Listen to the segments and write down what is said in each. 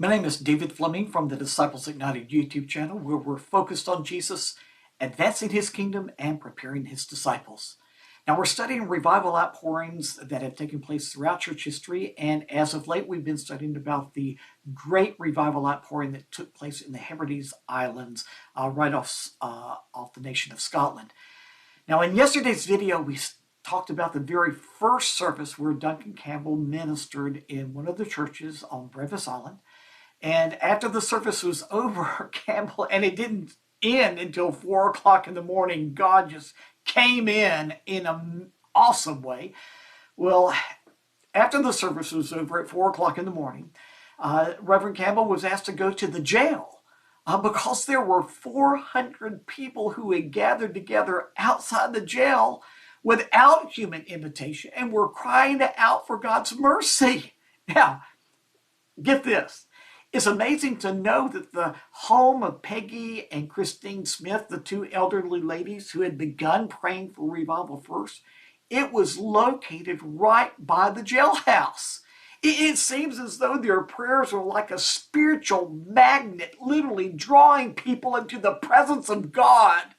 My name is David Fleming from the Disciples Ignited YouTube channel, where we're focused on Jesus, advancing his kingdom, and preparing his disciples. Now, we're studying revival outpourings that have taken place throughout church history, and as of late, we've been studying about the great revival outpouring that took place in the Hebrides Islands, right off the nation of Scotland. Now, in yesterday's video, we talked about the very first service where Duncan Campbell ministered in one of the churches on Hebrides Island. And after the service was over, Campbell, and it didn't end until 4 o'clock in the morning, God just came in an awesome way. Well, after the service was over at 4 o'clock in the morning, Reverend Campbell was asked to go to the jail because there were 400 people who had gathered together outside the jail without human invitation and were crying out for God's mercy. Now, get this. It's amazing to know that the home of Peggy and Christine Smith, the two elderly ladies who had begun praying for revival first, it was located right by the jailhouse. It seems as though their prayers were like a spiritual magnet, literally drawing people into the presence of God.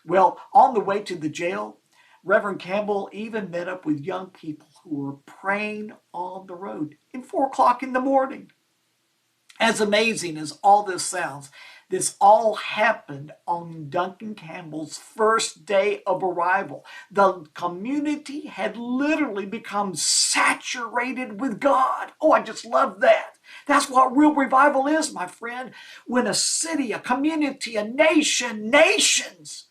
Well, on the way to the jail, Reverend Campbell even met up with young people who were praying on the road at 4 o'clock in the morning. As amazing as all this sounds, this all happened on Duncan Campbell's first day of arrival. The community had literally become saturated with God. Oh, I just love that. That's what real revival is, my friend. When a city, a community, a nation, nations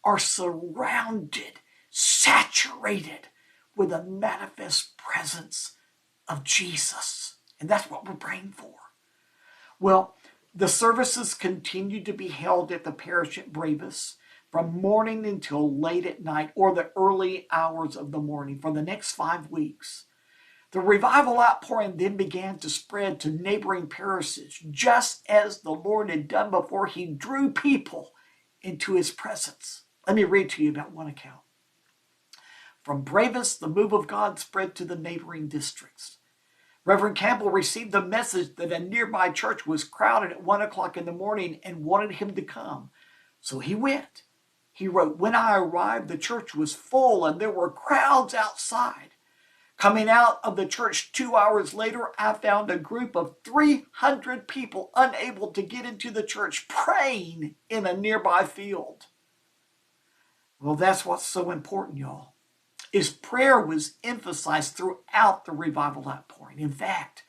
are surrounded, saturated with a manifest presence of Jesus. And that's what we're praying for. Well, the services continued to be held at the parish at Hebrides from morning until late at night or the early hours of the morning for the next 5 weeks. The revival outpouring then began to spread to neighboring parishes, just as the Lord had done before he drew people into his presence. Let me read to you about one account. From Hebrides, the move of God spread to the neighboring districts. Reverend Campbell received the message that a nearby church was crowded at 1 o'clock in the morning and wanted him to come. So he went. He wrote, "When I arrived, the church was full and there were crowds outside. Coming out of the church 2 hours later, I found a group of 300 people unable to get into the church, praying in a nearby field." Well, that's what's so important, y'all. His prayer was emphasized throughout the revival outpouring. In fact,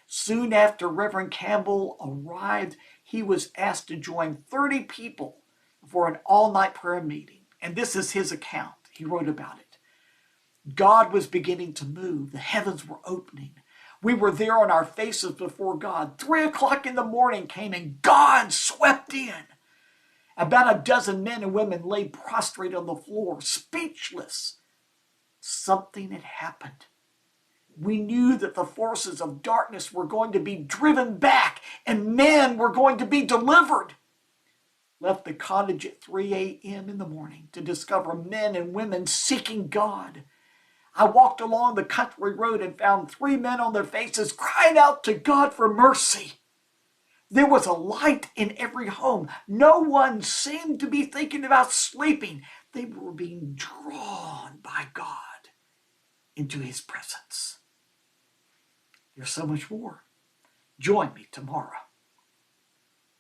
soon after Reverend Campbell arrived, he was asked to join 30 people for an all-night prayer meeting. And this is his account. He wrote about it. God was beginning to move. The heavens were opening. We were there on our faces before God. 3 o'clock in the morning came and God swept in. About a dozen men and women lay prostrate on the floor, speechless. Something had happened. We knew that the forces of darkness were going to be driven back and men were going to be delivered. Left the cottage at 3 a.m. in the morning to discover men and women seeking God. I walked along the country road and found 3 men on their faces crying out to God for mercy. There was a light in every home. No one seemed to be thinking about sleeping. They were being drawn by God into his presence. There's so much more. Join me tomorrow.